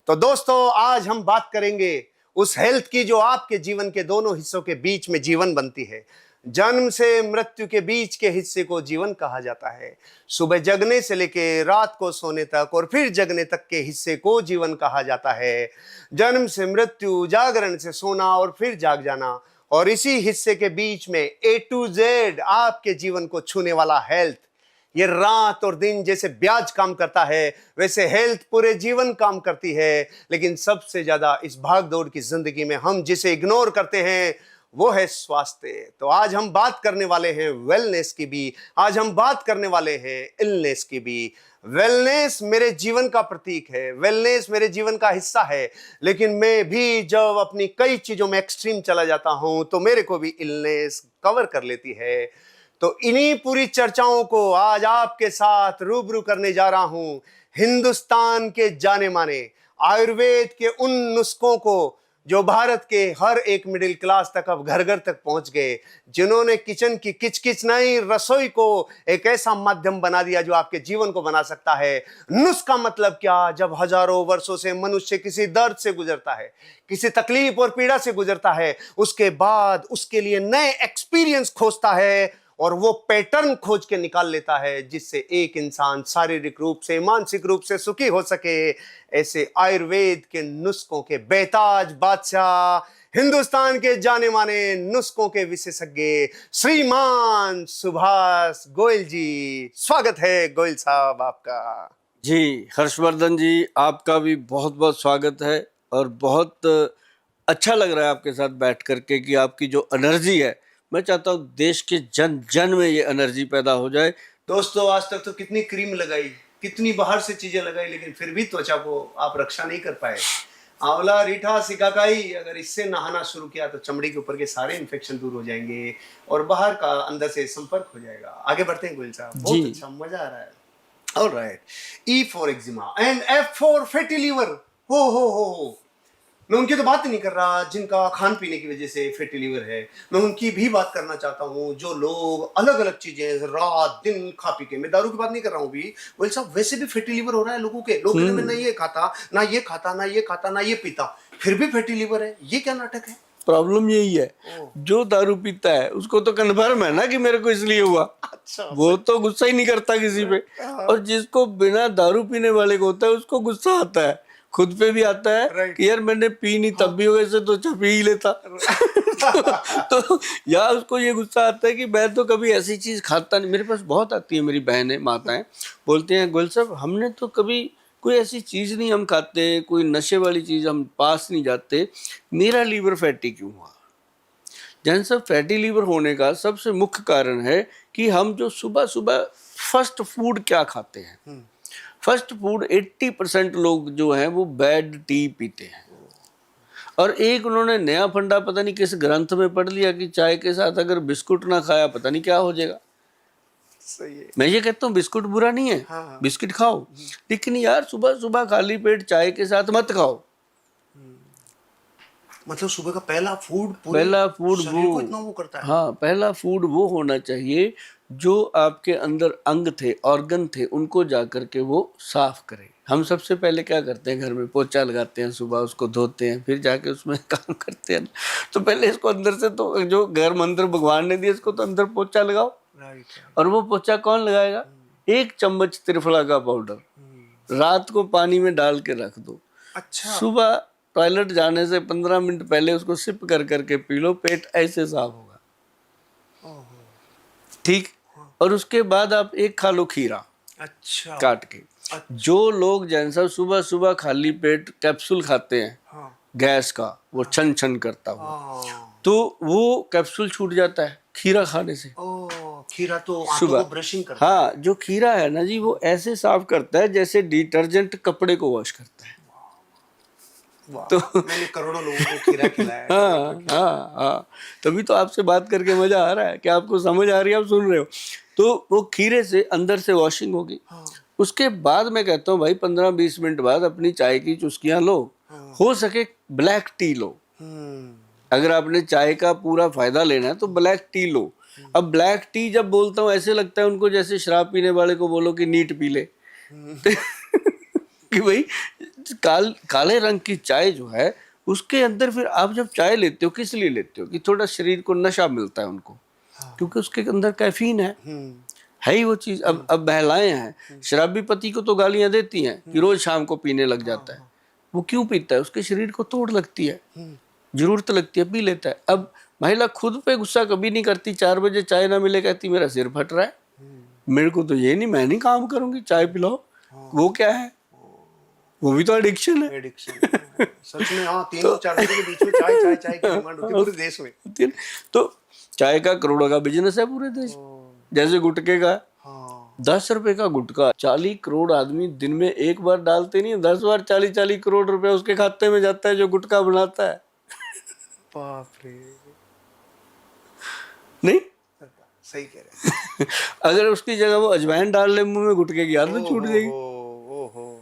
तो दोस्तों आज हम बात करेंगे उस हेल्थ की जो आपके जीवन के दोनों हिस्सों के बीच में जीवन बनती है। जन्म से मृत्यु के बीच के हिस्से को जीवन कहा जाता है। सुबह जगने से लेके रात को सोने तक और फिर जगने तक के हिस्से को जीवन कहा जाता है। जन्म से मृत्यु, जागरण से सोना और फिर जाग जाना, और इसी हिस्से के बीच में A to Z आपके जीवन को छूने वाला हेल्थ। ये रात और दिन जैसे ब्याज काम करता है वैसे हेल्थ पूरे जीवन काम करती है। लेकिन सबसे ज्यादा इस भाग दौड़ की जिंदगी में हम जिसे इग्नोर करते हैं वो है स्वास्थ्य। तो आज हम बात करने वाले हैं वेलनेस की भी, आज हम बात करने वाले हैं इलनेस की भी। वेलनेस मेरे जीवन का प्रतीक है, वेलनेस मेरे जीवन का हिस्सा है, लेकिन मैं भी जब अपनी कई चीजों में एक्सट्रीम चला जाता हूं तो मेरे को भी इलनेस कवर कर लेती है। तो इन्हीं पूरी चर्चाओं को आज आपके साथ रूबरू करने जा रहा हूं। हिंदुस्तान के जाने माने आयुर्वेद के उन नुस्खों को जो भारत के हर एक मिडिल क्लास तक अब घर घर तक पहुंच गए, जिन्होंने किचन की किचकिच नहीं रसोई को एक ऐसा माध्यम बना दिया जो आपके जीवन को बना सकता है। नुस्खा मतलब क्या? जब हजारों वर्षों से मनुष्य किसी दर्द से गुजरता है, किसी तकलीफ और पीड़ा से गुजरता है, उसके बाद उसके लिए नए एक्सपीरियंस खोजता है और वो पैटर्न खोज के निकाल लेता है जिससे एक इंसान शारीरिक रूप से, मानसिक रूप से सुखी हो सके। ऐसे आयुर्वेद के नुस्खों के बेताज बादशाह, हिंदुस्तान के जाने माने नुस्खों के विशेषज्ञ श्रीमान सुभाष गोयल जी, स्वागत है गोयल साहब आपका। जी हर्षवर्धन जी, आपका भी बहुत बहुत स्वागत है और बहुत अच्छा लग रहा है आपके साथ बैठ करके कि आपकी जो एनर्जी है, मैं चाहता हूँ देश के जन जन में ये एनर्जी पैदा हो जाए। दोस्तों आज तक तो कितनी क्रीम लगाई, कितनी बाहर से चीजें लगाई, लेकिन फिर भी त्वचा को आप रक्षा नहीं कर पाए। आंवला, रीठा, सिकाकाई, अगर इससे नहाना शुरू किया तो चमड़ी के ऊपर के सारे इन्फेक्शन दूर हो जाएंगे और बाहर का अंदर से संपर्क हो जाएगा। आगे बढ़ते हैं गोयल साहब, बहुत अच्छा, मजा आ रहा है। Alright, E for eczema and F for fatty liver. हो मैं उनकी तो बात नहीं कर रहा जिनका खान पीने की वजह से फैटी लीवर है, मैं उनकी भी बात करना चाहता हूँ जो लोग अलग अलग चीजें रात दिन खा पी के, मैं दारू की बात नहीं कर रहा हूँ भी, बोल साहब वैसे भी फैटी लीवर हो रहा है लोगों के। लोग कहते मैं ना ये खाता ना ये खाता ना ये खाता ना ये पीता, फिर भी फैटी लीवर है। ये क्या नाटक है? प्रॉब्लम यही है, जो दारू पीता है उसको तो कन्फर्म है ना कि मेरे को इसलिए हुआ। अच्छा, वो तो गुस्सा ही नहीं करता किसी पे, और जिसको बिना दारू पीने वाले को होता है उसको गुस्सा आता है, खुद पे भी आता है कि यार मैंने पी नहीं तब भी वैसे तो अच्छा पी ही लेता। तो या उसको ये गुस्सा आता है कि मैं तो कभी ऐसी चीज खाता नहीं। मेरे पास बहुत आती है मेरी बहनें, माताएं बोलती हैं गोयल साहब हमने तो कभी कोई ऐसी चीज नहीं हम खाते, कोई नशे वाली चीज हम पास नहीं जाते, मेरा लीवर फैटी क्यों हुआ? जैन सब फैटी लीवर होने का सबसे मुख्य कारण है कि हम जो सुबह सुबह फर्स्ट फूड क्या खाते हैं। फर्स्ट फूड 80% लोग जो हैं वो बैड टी पीते हैं। और एक उन्होंने नया फंडा पता नहीं किस ग्रंथ में पढ़ लिया कि चाय के साथ अगर बिस्कुट ना खाया पता नहीं क्या हो जाएगा। सही है। मैं ये कहता हूँ बिस्कुट बुरा नहीं है, हाँ। बिस्किट खाओ, लेकिन यार सुबह सुबह खाली पेट चाय के साथ मत खाओ। मतलब सुबह का पहला फूड वो इतना वो करता है। हाँ, पहला फूड वो होना चाहिए जो आपके अंदर अंग थे, ऑर्गन थे, उनको जा करके वो साफ करे। हम सबसे पहले क्या करते हैं, घर में पोछा लगाते हैं, सुबह उसको धोते हैं, फिर जाके उसमें काम करते हैं। तो पहले इसको अंदर से, तो जो घर मंदिर भगवान ने दिया इसको तो अंदर पोछा लगाओ। और वो पोछा कौन लगाएगा? 1 चम्मच त्रिफला का पाउडर रात को पानी में डाल के रख दो। अच्छा। सुबह टॉयलेट जाने से 15 मिनट पहले उसको सिप कर करके पी लो, पेट ऐसे साफ होगा। ठीक। और उसके बाद आप एक खा लो खीरा, अच्छा, काट के। अच्छा। जो लोग जैसा सुबह सुबह खाली पेट कैप्सूल खाते हैं, हाँ, गैस का, वो छन छन करता हुआ, हाँ, तो वो कैप्सूल छूट जाता है खीरा खाने से। खीरा तो सुबह को ब्रशिंग करता है। हाँ, जो खीरा है ना जी, वो ऐसे साफ करता है जैसे डिटर्जेंट कपड़े को वॉश करता है। तो मैंने करोड़ों लोगों को खीरा खिलाया है। हाँ, तभी तो आपसे बात करके मजा आ रहा है कि आपको समझ आ रही है, आप सुन रहे हो। तो वो खीरे से अंदर से वॉशिंग होगी। हाँ। उसके बाद मैं कहता हूँ भाई 15-20 मिनट बाद अपनी चाय की चुस्कियां लो। हाँ। हो सके ब्लैक टी लो। अगर आपने चाय का पूरा फायदा लेना है तो ब्लैक टी लो। अब ब्लैक टी जब बोलता हूँ ऐसे लगता है उनको जैसे शराब पीने वाले को बोलो कि नीट पी ले। कि भाई काले रंग की चाय जो है उसके अंदर, फिर आप जब चाय लेते हो किस लिए लेते हो कि थोड़ा शरीर को नशा मिलता है उनको, क्योंकि उसके अंदर कैफीन है ही वो चीज। अब महिलाएं हैं, शराबी पति को तो गालियां देती हैं कि रोज शाम को पीने लग जाता है। वो क्यों पीता है? उसके शरीर को तोड़ लगती है, जरूरत लगती है, पी लेता है। अब महिला खुद पे गुस्सा कभी नहीं करती, 4 बजे चाय ना मिले कहती मेरा सिर फट रहा है, मेरे को तो ये नहीं, मैं नहीं काम करूंगी, चाय पिलाओ। वो क्या है? वो भी तो एडिक्शन है। एडिक्शन सच में। हाँ, 3 और 4 बजे के बीच में चाय चाय चाय की डिमांड होती है पूरे देश में। तो चाय का करोड़ों का बिजनेस है पूरे देश में। जैसे गुटखे का, 10 रुपए का गुटखा 40 करोड़ आदमी दिन में एक बार डालते नहीं, 10 बार 40 करोड़ रुपए उसके खाते में जाता है जो गुटखा बनाता है। बाप रे, नहीं सही कह रहे हैं। अगर उसकी जगह वो अजवाइन डाल ले मुंह में, गुटखे की आदत छूट जाएगी। ओहो,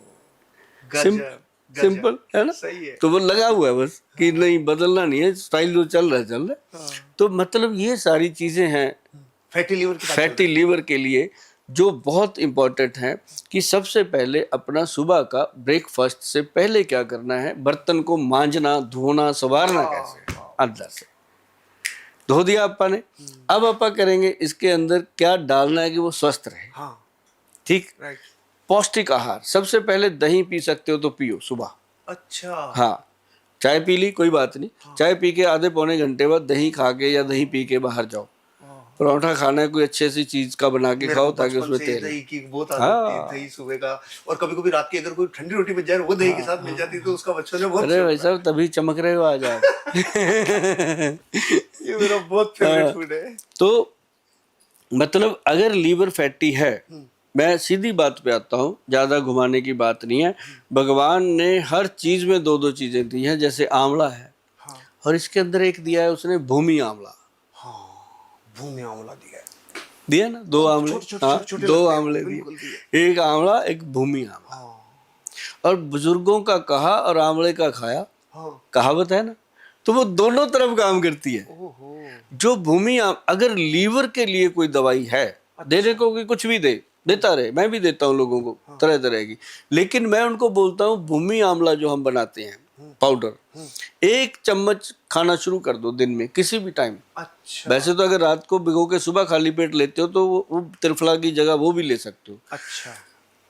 सिंपल है ना? सही है। तो वो लगा हुआ है बस कि नहीं, बदलना नहीं है, स्टाइल जो चल रहा है चल रहा है। तो मतलब ये सारी चीजें हैं फैटी लीवर के लिए जो बहुत इंपॉर्टेंट है कि सबसे पहले अपना सुबह का ब्रेकफास्ट से पहले क्या करना है, बर्तन को मांजना, धोना, संवारना कैसे है। अंदर से धो दिया अपा ने, अब अपा करेंगे इसके अंदर क्या डालना है कि वो स्वस्थ रहे। ठीक, पौष्टिक आहार। सबसे पहले दही पी सकते हो तो पियो सुबह। अच्छा, हाँ, चाय पी ली कोई बात नहीं, चाय पी के आधे पौने घंटे बाद दही खा के या दही पी के बाहर जाओ। परोठा खाना है, कोई अच्छे सी चीज का बना के खाओ ताकि उसमें तेल। दही की बहुत आदत थी, दही सुबह का। और कभी कभी रात की अगर कोई ठंडी रोटी बच जाए वो दही के साथ मिल जाती तो उसका बच्चों ने बहुत। अरे भाई साहब, तभी चमक रहे हो आज आप। ये मेरा बहुत फेवरेट फूड है। तो मतलब अगर लीवर फैटी है, मैं सीधी बात पे आता हूँ, ज्यादा घुमाने की बात नहीं है। भगवान ने हर चीज में 2-2 चीजें दी हैं। जैसे आंवला है, और इसके अंदर एक दिया है उसने भूमि आंवला। भूमि आंवला दिया ना, 2 आंवले। हाँ, 2 आंवले दिए, एक आंवला एक भूमि आंवला। और बुजुर्गों का कहा और आंवले का खाया, कहावत है ना, तो वो दोनों तरफ काम करती है। जो भूमि अगर लीवर के लिए कोई दवाई है, देने को कि कुछ भी देता रहे, मैं भी देता हूँ लोगों को तरह तरह की, लेकिन मैं उनको बोलता हूँ भूमि आंवला जो हम बनाते हैं पाउडर, 1 चम्मच खाना शुरू कर दो दिन में किसी भी टाइम। अच्छा। वैसे तो अगर रात को भिगो के सुबह खाली पेट लेते हो तो वो त्रिफला की जगह वो भी ले सकते हो। अच्छा।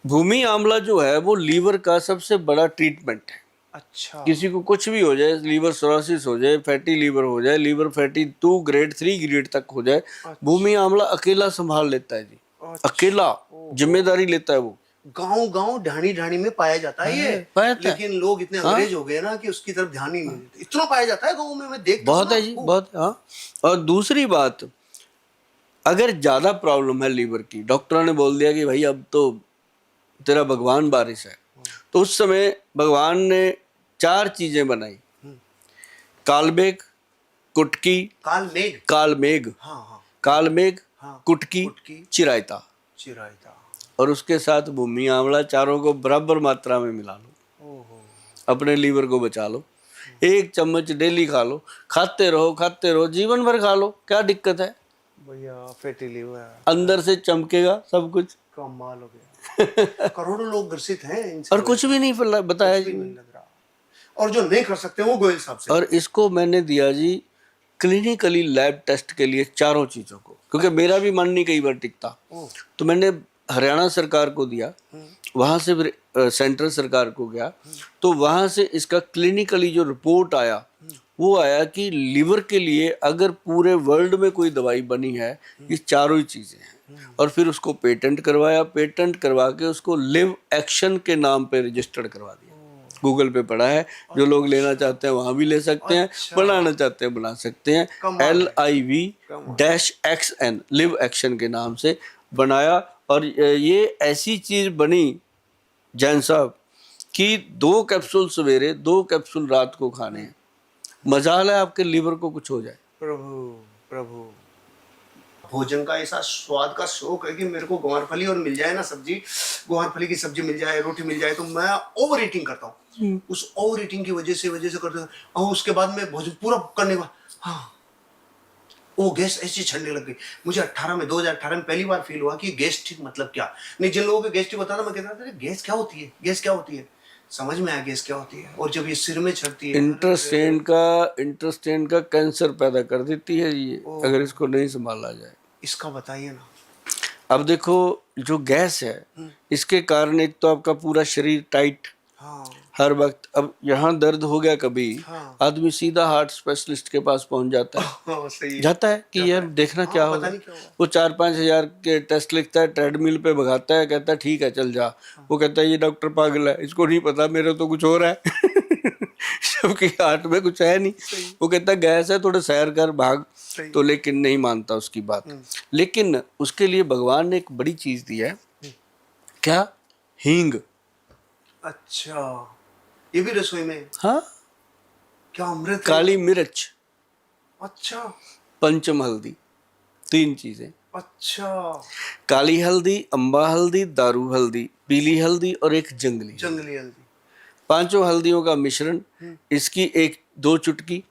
भूमि आंवला जो है वो लीवर का सबसे बड़ा ट्रीटमेंट है। अच्छा। किसी को कुछ भी हो जाए, लीवर सोरासिस हो जाए, फैटी लीवर हो जाए, लीवर फैटी 2 ग्रेड 3 ग्रेड तक हो जाए, भूमि आंवला अकेला संभाल लेता है जी। अकेला जिम्मेदारी लेता है वो। गांव ढाणी ढाणी में पाया जाता है ये, लेकिन लोग इतने अंग्रेज हो गए ना कि उसकी तरफ ध्यान ही नहीं देते। इतना पाया जाता है गांव में, मैं देखता हूं। बहुत है जी, बहुत। हाँ, और दूसरी बात, अगर ज्यादा प्रॉब्लम है लीवर की, डॉक्टरों ने बोल दिया कि भाई अब तो तेरा भगवान बारिश है, तो उस समय भगवान ने 4 चीजें बनाई, कालमेघ, कुटकी, कालमेघ, कालमेघ, कुटकी, चिरायता। और उसके साथ भूमि आंवला, चारों को बराबर मात्रा में मिला लो, अपने लीवर को बचा लो। 1 चम्मच डेली खा लो, खाते रहो, जीवन भर खा लो, क्या दिक्कत है भैया? फैटी लीवर अंदर से चमकेगा सब कुछ। कमाल हो गया। करोड़ों लोग ग्रसित हैं इनसे, और कुछ भी नहीं बताया जी। और जो नहीं कर सकते वो गोयल साहब से। और इसको मैंने दिया जी क्लिनिकली लैब टेस्ट के लिए, चारों चीजों को, क्योंकि मेरा भी मन नहीं कई बार टिकता, तो मैंने हरियाणा सरकार को दिया, वहां से फिर सेंट्रल सरकार को गया, तो वहां से इसका क्लिनिकली जो रिपोर्ट आया वो आया कि लीवर के लिए अगर पूरे वर्ल्ड में कोई दवाई बनी है, ये चारों ही चीजें हैं। और फिर उसको पेटेंट करवाया, पेटेंट करवा के उसको लिव एक्शन के नाम पे रजिस्टर्ड करवा दिया। गूगल पे पड़ा है, जो लोग लेना चाहते हैं वहां भी ले सकते हैं, बनाना चाहते हैं बना सकते हैं। LIV-XN लिव एक्शन के नाम से बनाया। और ये ऐसी चीज बनी जैन साहब कि 2 कैप्सूल सवेरे, 2 कैप्सूल रात को खाने हैं। मजाल है आपके लीवर को कुछ हो जाए। प्रभु भोजन का ऐसा स्वाद का शौक है कि मेरे को ग्वारफली और मिल जाए ना सब्जी, ग्वारफली की सब्जी मिल जाए, रोटी मिल जाए, तो मैं ओवर ईटिंग करता हूँ। उस ओवर ईटिंग की वजह से करता हूँ। और उसके बाद में भोजन पूरा करने के बाद वो गैस ऐसी छड़ने लग गई मुझे। 2018 में पहली बार फील हुआ कि गैस्ट्रिक मतलब क्या। नहीं, जिन लोगों को गैस्ट्रिक होता था मैं कहता था गैस क्या होती है, गैस क्या होती है। समझ में आ गया क्या होती है। और जब ये सिर में चढ़ती है, इंटेस्टाइन का कैंसर पैदा कर देती है ये, अगर इसको नहीं संभाला जाए। इसका बताइए ना। अब देखो, जो गैस है इसके कारण एक तो आपका पूरा शरीर टाइट, हाँ हर वक्त। अब यहाँ दर्द हो गया कभी, हाँ आदमी सीधा हार्ट स्पेशलिस्ट के पास पहुंच जाता है। हाँ, सही है। जाता है कि यार देखना क्या हाँ, पता होगा। नहीं क्या होगा। वो 4-5 हजार के टेस्ट लिखता है, ट्रेडमिल पे भगाता है, कहता है ठीक है चल जा। वो कहता है ये डॉक्टर पागल है, इसको नहीं पता मेरे तो कुछ हो रहा है जबकि हार्ट में कुछ है नहीं। वो कहता है गैस है, थोड़ा सैर कर, भाग। तो लेकिन नहीं मानता उसकी बात। लेकिन उसके लिए भगवान ने एक बड़ी चीज दी है, क्या? हींग। अच्छा, ये भी रसोई में? हाँ, क्या अमृत है? काली मिर्च, अच्छा पंचम हल्दी, 3 चीजें। अच्छा, काली हल्दी, अम्बा हल्दी, दारू हल्दी, पीली हल्दी और एक जंगली। जंगली हल्दी। 5 हल्दियों का मिश्रण। इसकी 1-2 चुटकी,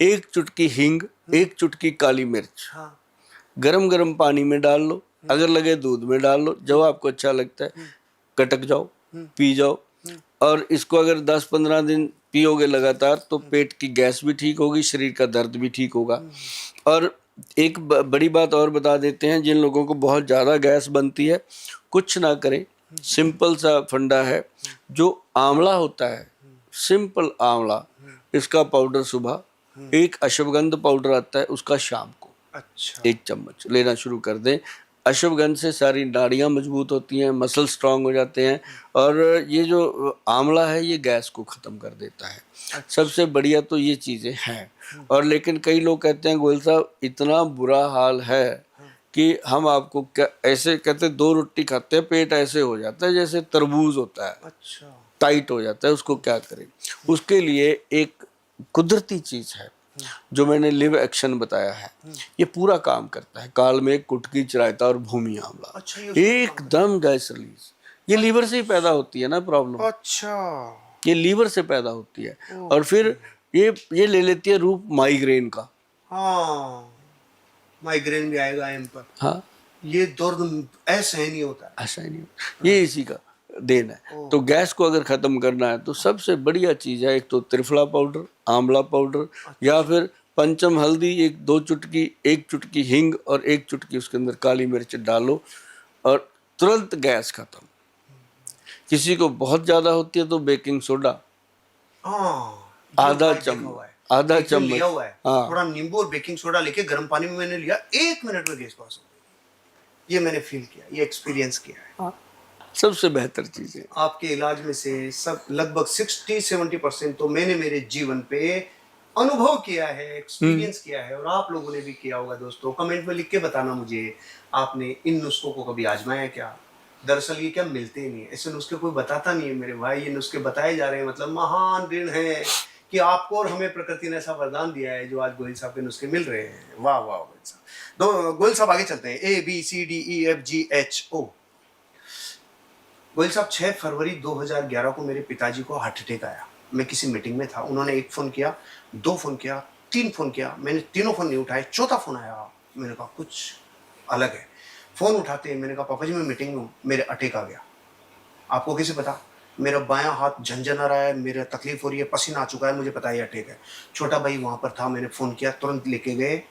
1 चुटकी हींग, 1 चुटकी काली मिर्च, हाँ गरम गरम पानी में डाल लो, अगर लगे दूध में डाल लो, जो आपको अच्छा लगता है, कटक जाओ, पी जाओ। और इसको अगर 10-15 दिन पियोगे लगातार तो पेट की गैस भी ठीक होगी, शरीर का दर्द भी ठीक होगा। और एक बड़ी बात और बता देते हैं, जिन लोगों को बहुत ज़्यादा गैस बनती है, कुछ ना करें, सिंपल सा फंडा है। जो आंवला होता है, सिंपल आंवला, इसका पाउडर सुबह, एक अश्वगंध पाउडर आता है उसका शाम को, अच्छा 1 चम्मच लेना शुरू कर दें। अश्वगंध से सारी नाड़ियाँ मजबूत होती हैं, मसल स्ट्रांग हो जाते हैं। और ये जो आंवला है ये गैस को ख़त्म कर देता है। सबसे बढ़िया तो ये चीज़ें हैं। और लेकिन कई लोग कहते हैं गोयल साहब इतना बुरा हाल है कि हम आपको क्या, ऐसे कहते 2 रोटी खाते हैं पेट ऐसे हो जाता है जैसे तरबूज होता है, अच्छा टाइट हो जाता है। उसको क्या करें? उसके लिए एक कुदरती चीज़ है जो मैंने लिव एक्शन बताया है, ये पूरा काम करता है। काल में कुटकी चिरायता और भूमि आंवला, अच्छा, ये उसमें एकदम गैस रिलीज। ये लीवर से ही पैदा होती है ना प्रॉब्लम, अच्छा ये लीवर से पैदा होती है। और फिर ये ले लेती है रूप माइग्रेन का। हाँ, माइग्रेन भी आएगा एम पर। हाँ, ये दर्द ऐसा ही नहीं होता है। ऐसा ही नहीं होता, ये इसी का देन है। तो गैस को अगर खत्म करना है तो सबसे बढ़िया चीज है, एक तो त्रिफला पाउडर, आंवला पाउडर, या फिर पंचम हल्दी, 1-2 चुटकी, 1 चुटकी हींग और 1 चुटकी उसके अंदर काली मिर्च डालो और तुरंत गैस खत्म। किसी को बहुत ज्यादा होती है तो बेकिंग सोडा हाँ, आधा देखा चम्मच, हुआ है। आधा एक दिन चम्मच, लिया हुआ है, हाँ। थोड़ा नींबू और बेकिंग सोडा लेके गर्म पानी में मैंने लिया, 1 मिनट में गैस पास हो गई। ये मैंने फील किया, ये एक्सपीरियंस किया है। सबसे बेहतर चीज है। आपके इलाज में से सब लगभग 60-70% तो मैंने मेरे जीवन पे अनुभव किया है, एक्सपीरियंस किया है, और आप लोगों ने भी किया होगा। दोस्तों कमेंट में लिख के बताना मुझे, आपने इन नुस्खों को कभी आजमाया है क्या? दरअसल ये क्या मिलते ही नहीं है, ऐसे नुस्खे कोई बताता नहीं है मेरे भाई। ये नुस्खे बताए जा रहे हैं, मतलब महान ऋण है कि आपको और हमें प्रकृति ने ऐसा वरदान दिया है जो आज गोयल साहब के नुस्खे मिल रहे हैं। वाह वाह गोयल साहब। तो गोयल साहब आगे चलते हैं। ABCDEFGHO। गोयल साहब 6 फरवरी 2011 को मेरे पिताजी को हार्ट अटैक आया। मैं किसी मीटिंग में था, उन्होंने 1 फोन किया, 2 फोन किया, 3 फोन किया, मैंने तीनों फोन नहीं उठाए। चौथा फोन आया, मैंने कहा कुछ अलग है। फोन उठाते मैंने कहा पापा जी मैं मीटिंग में हूँ, मेरे अटैक आ गया। आपको कैसे पता? मेरा बायां हाथ झंझना रहा है, मेरा तकलीफ हो रही है, पसीना आ चुका है, मुझे पता है अटैक है। छोटा भाई वहां पर था, मैंने फोन किया, तुरंत लेके गए।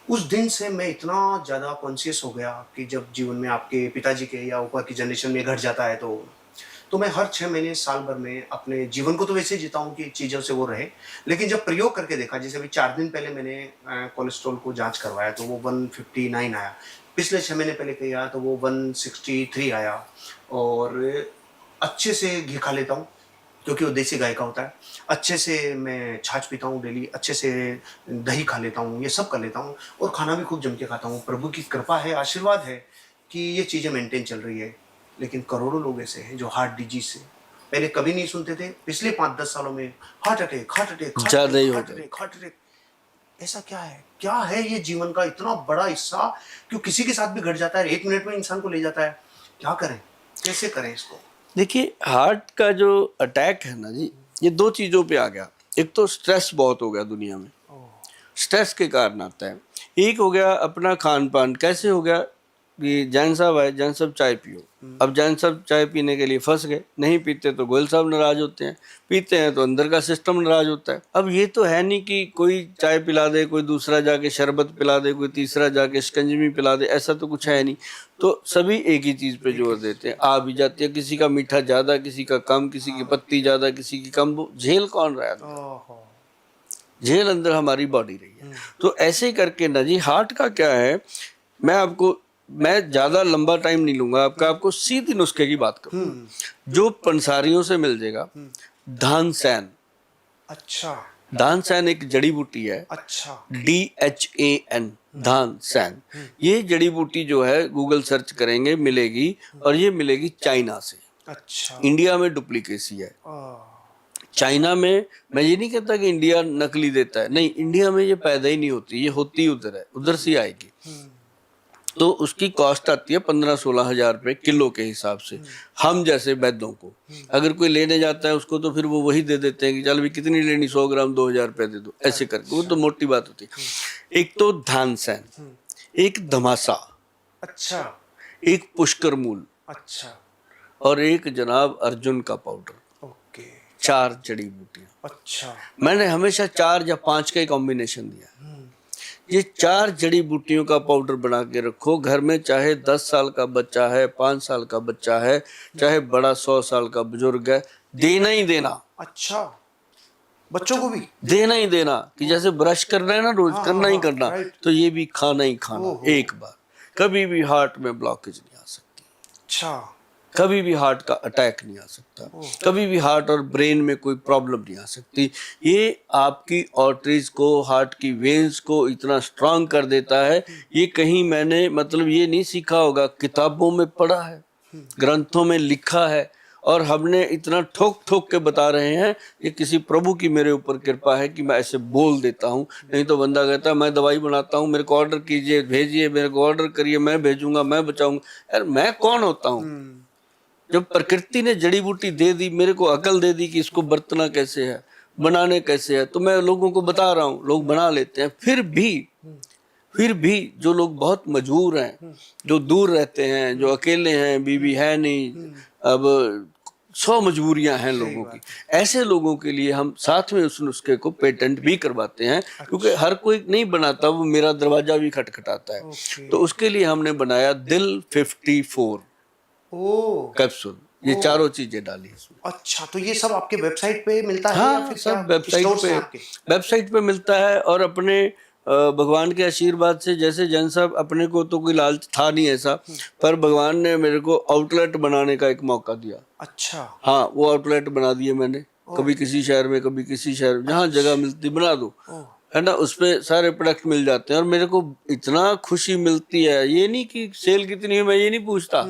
उस दिन से मैं इतना ज़्यादा कॉन्शियस हो गया कि जब जीवन में आपके पिताजी के या ऊपर की जनरेशन में घट जाता है तो मैं हर 6 महीने साल भर में अपने जीवन को तो वैसे जीता हूँ कि चीज़ों से वो रहे। लेकिन जब प्रयोग करके देखा, जैसे अभी 4 दिन पहले मैंने कोलेस्ट्रॉल को जांच करवाया तो वो 159 आया। पिछले 6 महीने पहले किया तो वो 163 आया। और अच्छे से घी खा लेता हूँ क्योंकि वो देसी गाय का होता है। अच्छे से मैं छाछ पीता हूँ डेली, अच्छे से दही खा लेता हूँ, ये सब कर लेता हूँ। और खाना भी खूब जम के खाता हूँ। प्रभु की कृपा है, आशीर्वाद है कि ये चीज़ें मेंटेन चल रही है। लेकिन करोड़ों लोग ऐसे हैं जो हार्ट डिजीज से पहले कभी नहीं सुनते थे, पिछले 5-10 सालों में हार्ट अटैक, हार्ट अटैक, ज्यादा ही हो हार्ट अटैक, हार्ट अटैक। ऐसा क्या है? क्या है ये जीवन का इतना बड़ा हिस्सा क्यों किसी के साथ भी घट जाता है, 1 मिनट में इंसान को ले जाता है? क्या करें, कैसे करें इसको? देखिए, हार्ट का जो अटैक है ना जी, ये 2 चीज़ों पे आ गया। एक तो स्ट्रेस बहुत हो गया दुनिया में, स्ट्रेस के कारण आता है। एक हो गया अपना खान पान, कैसे हो गया? कि जैन साहब आए, जैन साहब चाय पियो। अब जैन साहब चाय पीने के लिए फंस गए, नहीं पीते तो गोयल साहब नाराज होते हैं, पीते हैं तो अंदर का सिस्टम नाराज होता है। अब ये तो है नहीं कि कोई चाय पिला दे, कोई दूसरा जाके शरबत पिला दे, कोई तीसरा जाके शिकंजवी पिला दे, ऐसा तो कुछ है नहीं। तो सभी एक ही चीज पे जोर देते हैं। आ भी जाती है, किसी का मीठा ज्यादा, किसी का कम, किसी की पत्ती ज्यादा, किसी की कम। वो झेल कौन रहा है? झेल अंदर हमारी बॉडी रही है। तो ऐसे करके ना जी, हार्ट का क्या है, मैं ज्यादा लंबा टाइम नहीं लूंगा आपका, आपको सीधी नुस्खे की बात करूं जो पंसारियों से मिल जाएगा। धानसैन। अच्छा। धानसैन एक जड़ी बूटी है। अच्छा। DHAN, धानसैन। ये जड़ी बूटी जो है गूगल सर्च करेंगे मिलेगी, और ये मिलेगी चाइना से। अच्छा। इंडिया में डुप्लीकेसी है। चाइना में, मैं ये नहीं कहता कि इंडिया नकली देता है, नहीं, इंडिया में ये पैदा ही नहीं होती, ये होती उधर है, उधर से आएगी। तो उसकी कॉस्ट आती है 15-16 हजार रुपए किलो के हिसाब से। हम जैसे वैद्यों को अगर कोई लेने जाता है उसको, तो फिर वो वही दे देते हैं कि चल भी कितनी लेनी, 100 ग्राम 2000 रुपए दे दो, ऐसे करके। वो तो मोटी बात होती है। एक तो धानसैन, एक धमासा, अच्छा, एक पुष्कर मूल, अच्छा, और एक जनाब अर्जुन का पाउडर। ओके। 4 जड़ी बूटियां। अच्छा। मैंने हमेशा 4 या 5 का ही कॉम्बिनेशन दिया। ये 4 जड़ी बूटियों का पाउडर बना के रखो घर में, चाहे 10 साल का बच्चा है, 5 साल का बच्चा है, चाहे बड़ा 100 साल का बुजुर्ग है, देना ही देना। अच्छा, बच्चों को भी देना ही देना, कि जैसे ब्रश करना है ना रोज, करना ही करना, तो ये भी खाना ही खाना एक बार। कभी भी हार्ट में ब्लॉकेज नहीं आ सकती। अच्छा। कभी भी हार्ट का अटैक नहीं आ सकता, कभी भी हार्ट और ब्रेन में कोई प्रॉब्लम नहीं आ सकती। ये आपकी आर्टरीज को, हार्ट की वेन्स को इतना स्ट्रांग कर देता है। ये कहीं मैंने मतलब ये नहीं सीखा होगा, किताबों में पढ़ा है, ग्रंथों में लिखा है, और हमने इतना ठोक ठोक के बता रहे हैं। ये किसी प्रभु की मेरे ऊपर कृपा है कि मैं ऐसे बोल देता हूँ। नहीं तो बंदा कहता है मैं दवाई बनाता हूँ, मेरे को ऑर्डर कीजिए, भेजिए, मेरे को ऑर्डर करिए, मैं भेजूंगा, मैं बचाऊंगा। यार मैं कौन होता हूँ? जब प्रकृति ने जड़ी बूटी दे दी, मेरे को अकल दे दी कि इसको बरतना कैसे है, बनाने कैसे है, तो मैं लोगों को बता रहा हूँ, लोग बना लेते हैं। फिर भी जो लोग बहुत मजबूर हैं, जो दूर रहते हैं, जो अकेले हैं, बीवी है नहीं, अब 100 मजबूरियां हैं लोगों की, ऐसे लोगों के लिए हम साथ में उस नुस्खे को पेटेंट भी करवाते हैं। क्योंकि हर कोई नहीं बनाता, वो मेरा दरवाजा भी खटखटाता है। तो उसके लिए हमने बनाया दिल 54 कैप्सूल। ये 4 चीजें डाली इसमें। अच्छा, तो ये सब आपके वेबसाइट पे मिलता है? हाँ, या फिर सब क्या वेबसाइट पे मिलता है। और अपने भगवान के आशीर्वाद से, जैसे जैन साहब, अपने को तो कोई लालच था नहीं ऐसा, पर भगवान ने मेरे को आउटलेट बनाने का एक मौका दिया। अच्छा। हाँ, वो आउटलेट बना दिए मैंने, कभी किसी शहर में, कभी किसी शहर में, जहाँ जगह मिलती बना दो, है ना। उसपे सारे प्रोडक्ट मिल जाते हैं, और मेरे को इतना खुशी मिलती है। ये नहीं कि सेल कितनी है, मैं ये नहीं पूछता,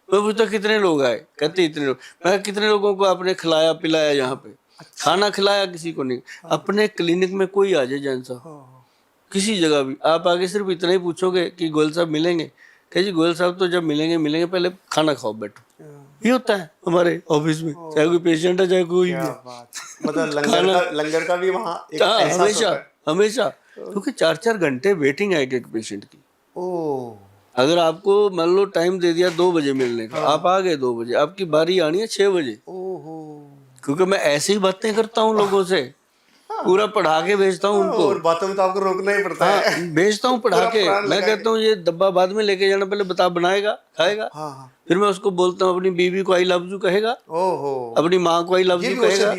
मैं पूछता कितने लोग आए, कहते इतने लोग। मैं कितने लोगों को आपने खिलाया पिलाया, यहाँ पे खाना खिलाया, किसी को नहीं। अपने क्लिनिक में कोई आ जाए जैन साहब, किसी जगह भी आप आगे सिर्फ इतना ही पूछोगे कि गोयल साहब मिलेंगे, कहे जी गोयल साहब तो जब मिलेंगे पहले खाना खाओ, बैठो। ये होता है हमारे ऑफिस में, चाहे कोई पेशेंट है चाहे कोई भी। मतलब लंगर का भी वहाँ एक एहसास होता है। हमेशा, क्योंकि 4-4 घंटे वेटिंग है एक पेशेंट की। ओह। अगर आपको मान लो टाइम दे दिया 2 बजे मिलने का, आप आ गए 2 बजे, आपकी बारी आनी है 6 बजे। ओहो। क्योंकि मैं ऐसे ही बातें करता हूँ लोगों से, पूरा पढ़ा के भेजता हूँ उनको। और बातों में तो आपको रोकना ही पड़ता है। हाँ, भेजता हूँ पढ़ा के। मैं कहता हूँ ये डब्बा बाद में लेके जाना, पहले बता, बनाएगा, खाएगा। हाँ। फिर मैं उसको बोलता हूँ अपनी बीवी को आई लव यू कहेगा, ओहो। अपनी माँ को आई लव यू कहेगा।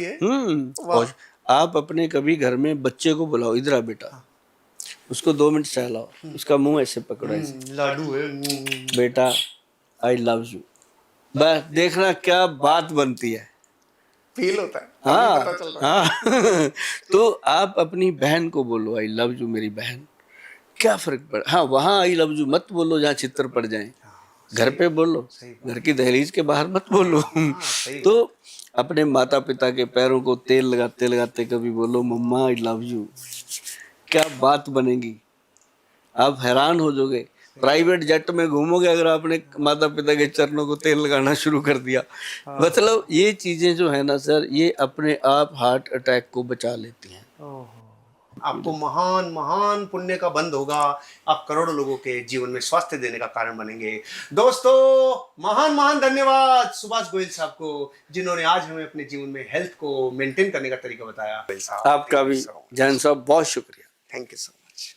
वाह। आप अपने कभी घर में बच्चे को बुलाओ, इधर आ बेटा, उसको 2 मिनट सहलाओ, उसका मुंह ऐसे पकड़ो, ऐसे, लाडू है। बेटा आई लव यू, बस देखना क्या बात बनती है। फील होता है। हाँ, पता चल रहा है। हाँ। तो आप अपनी बहन को बोलो आई लव यू मेरी बहन, क्या फर्क पड़ा। हाँ, वहाँ आई लव यू मत बोलो जहाँ चित्तर पड़ जाए, घर पे बोलो, घर की दहलीज के बाहर मत बोलो। तो अपने माता पिता के पैरों को तेल लगाते लगाते कभी बोलो मम्मा आई लव यू, क्या बात बनेगी। आप हैरान हो जाओगे। प्राइवेट जेट में घूमोगे अगर आपने माता पिता के चरणों को तेल लगाना शुरू कर दिया। मतलब ये चीजें जो है ना सर, ये अपने आप हार्ट अटैक को बचा लेती हैं। आपको महान महान पुण्य का बंध होगा। आप करोड़ों लोगों के जीवन में स्वास्थ्य देने का कारण बनेंगे। दोस्तों, महान महान धन्यवाद सुभाष गोयल साहब को, जिन्होंने आज हमें अपने जीवन में हेल्थ को मेंटेन करने का तरीका बताया। आपका भी जैन साहब बहुत शुक्रिया। Thank you so much.